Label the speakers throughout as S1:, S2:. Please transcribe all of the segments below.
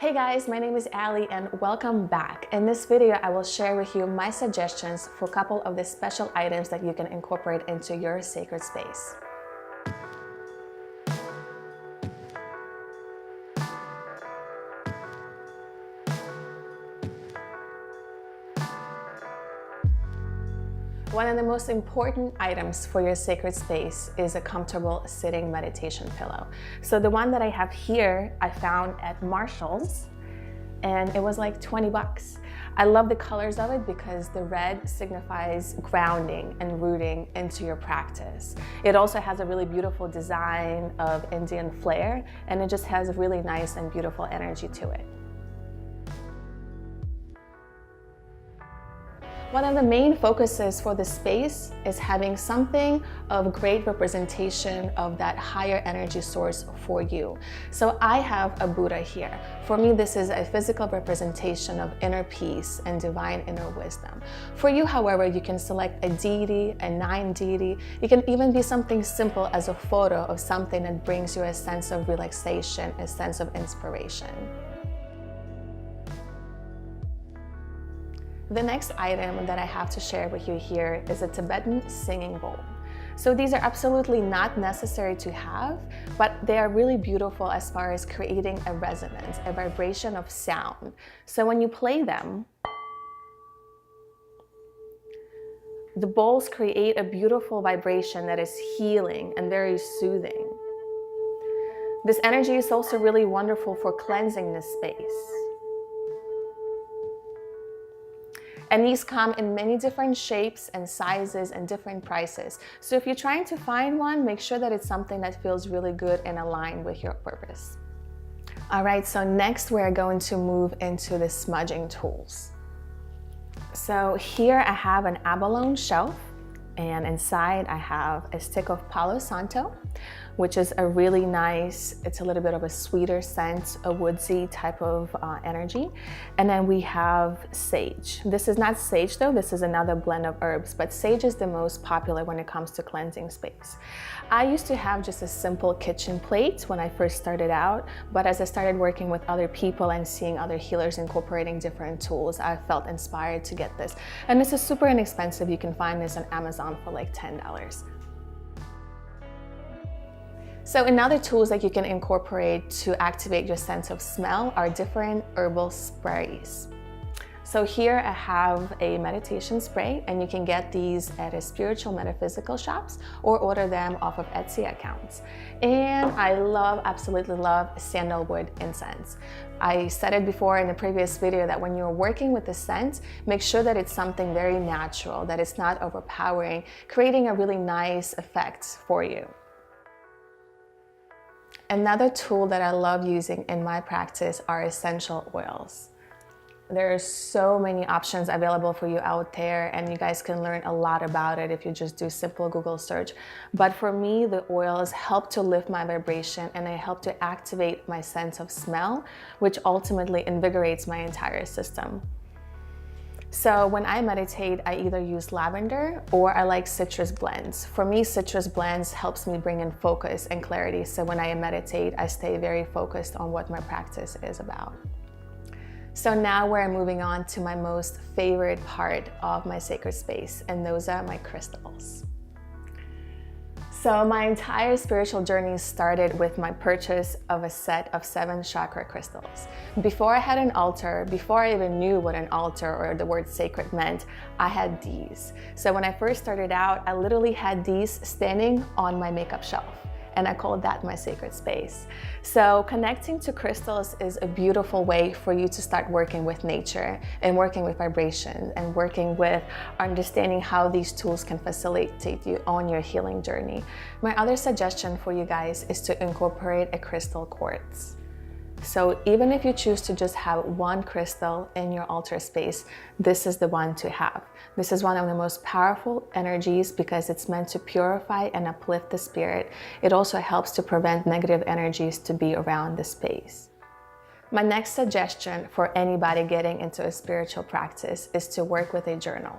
S1: Hey guys, my name is Ali and welcome back. In this video, I will share with you my suggestions for a couple of the special items that you can incorporate into your sacred space. One of the most important items for your sacred space is a comfortable sitting meditation pillow. So the one that I have here, I found at Marshall's, and it was like 20 bucks. I love the colors of it because the red signifies grounding and rooting into your practice. It also has a really beautiful design of Indian flair, and it just has a really nice and beautiful energy to it. One of the main focuses for the space is having something of great representation of that higher energy source for you. So I have a Buddha here. For me, this is a physical representation of inner peace and divine inner wisdom. For you, however, you can select a deity, a nine deity. It can even be something simple as a photo of something that brings you a sense of relaxation, a sense of inspiration. The next item that I have to share with you here is a Tibetan singing bowl. So these are absolutely not necessary to have, but they are really beautiful as far as creating a resonance, a vibration of sound. So when you play them, the bowls create a beautiful vibration that is healing and very soothing. This energy is also really wonderful for cleansing this space. And these come in many different shapes and sizes and different prices. So if you're trying to find one, make sure that it's something that feels really good and aligned with your purpose. All right, so next we're going to move into the smudging tools. So here I have an abalone shelf, and inside I have a stick of Palo Santo, which is a really nice, it's a little bit of a sweeter scent, a woodsy type of energy. And then we have sage. This is not sage though, this is another blend of herbs, but sage is the most popular when it comes to cleansing space. I used to have just a simple kitchen plate when I first started out, but as I started working with other people and seeing other healers incorporating different tools, I felt inspired to get this. And this is super inexpensive. You can find this on Amazon for like $10. So another tools that you can incorporate to activate your sense of smell are different herbal sprays. So here I have a meditation spray, and you can get these at a spiritual metaphysical shops or order them off of Etsy accounts. And I absolutely love sandalwood incense. I said it before in the previous video that when you're working with the scent, make sure that it's something very natural, that it's not overpowering, creating a really nice effect for you. Another tool that I love using in my practice are essential oils. There are so many options available for you out there, and you guys can learn a lot about it if you just do simple Google search. But for me, the oils help to lift my vibration, and they help to activate my sense of smell, which ultimately invigorates my entire system. So when I meditate, I either use lavender or I like citrus blends. For me, citrus blends helps me bring in focus and clarity. So when I meditate, I stay very focused on what my practice is about. So now we're moving on to my most favorite part of my sacred space, and those are my crystals. So my entire spiritual journey started with my purchase of a set of 7 chakra crystals. Before I had an altar, before I even knew what an altar or the word sacred meant, I had these. So when I first started out, I literally had these standing on my makeup shelf, and I called that my sacred space. So connecting to crystals is a beautiful way for you to start working with nature and working with vibration and working with understanding how these tools can facilitate you on your healing journey. My other suggestion for you guys is to incorporate a crystal quartz. So even if you choose to just have one crystal in your altar space, this is the one to have. This is one of the most powerful energies because it's meant to purify and uplift the spirit. It also helps to prevent negative energies to be around the space. My next suggestion for anybody getting into a spiritual practice is to work with a journal.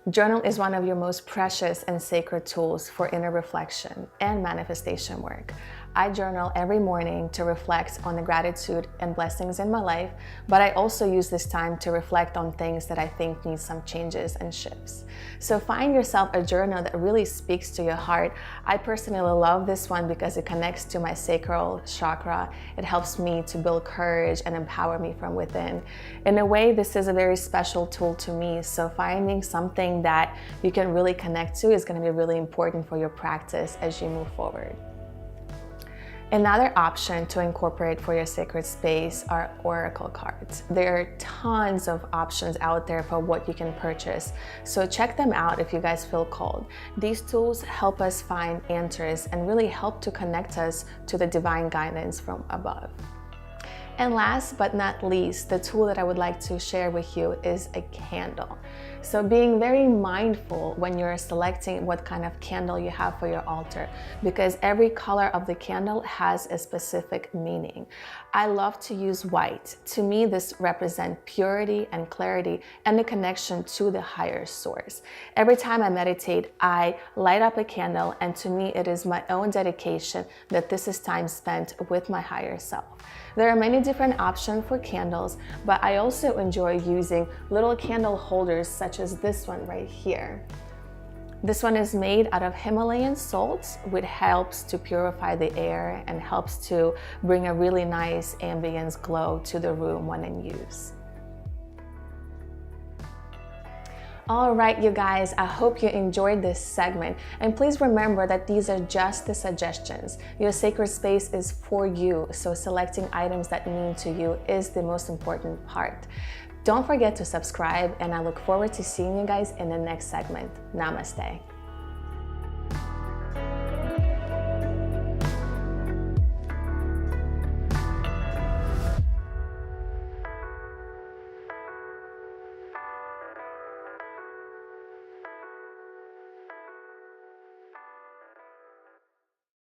S1: Journal is one of your most precious and sacred tools for inner reflection and manifestation work. I journal every morning to reflect on the gratitude and blessings in my life, but I also use this time to reflect on things that I think need some changes and shifts. So find yourself a journal that really speaks to your heart. I personally love this one because it connects to my sacral chakra. It helps me to build courage and empower me from within. In a way, this is a very special tool to me, so finding something that you can really connect to is going to be really important for your practice as you move forward. Another option to incorporate for your sacred space are oracle cards. There are tons of options out there for what you can purchase, so check them out if you guys feel called. These tools help us find answers and really help to connect us to the divine guidance from above. And last but not least, the tool that I would like to share with you is a candle. So being very mindful when you're selecting what kind of candle you have for your altar, because every color of the candle has a specific meaning. I love to use white. To me, this represents purity and clarity and the connection to the higher source. Every time I meditate, I light up a candle, and to me, it is my own dedication that this is time spent with my higher self. There are many different options for candles, but I also enjoy using little candle holders such as this one right here. This one is made out of Himalayan salts, which helps to purify the air and helps to bring a really nice ambience glow to the room when in use. All right, you guys, I hope you enjoyed this segment. And please remember that these are just the suggestions. Your sacred space is for you, so selecting items that mean to you is the most important part. Don't forget to subscribe, and I look forward to seeing you guys in the next segment. Namaste.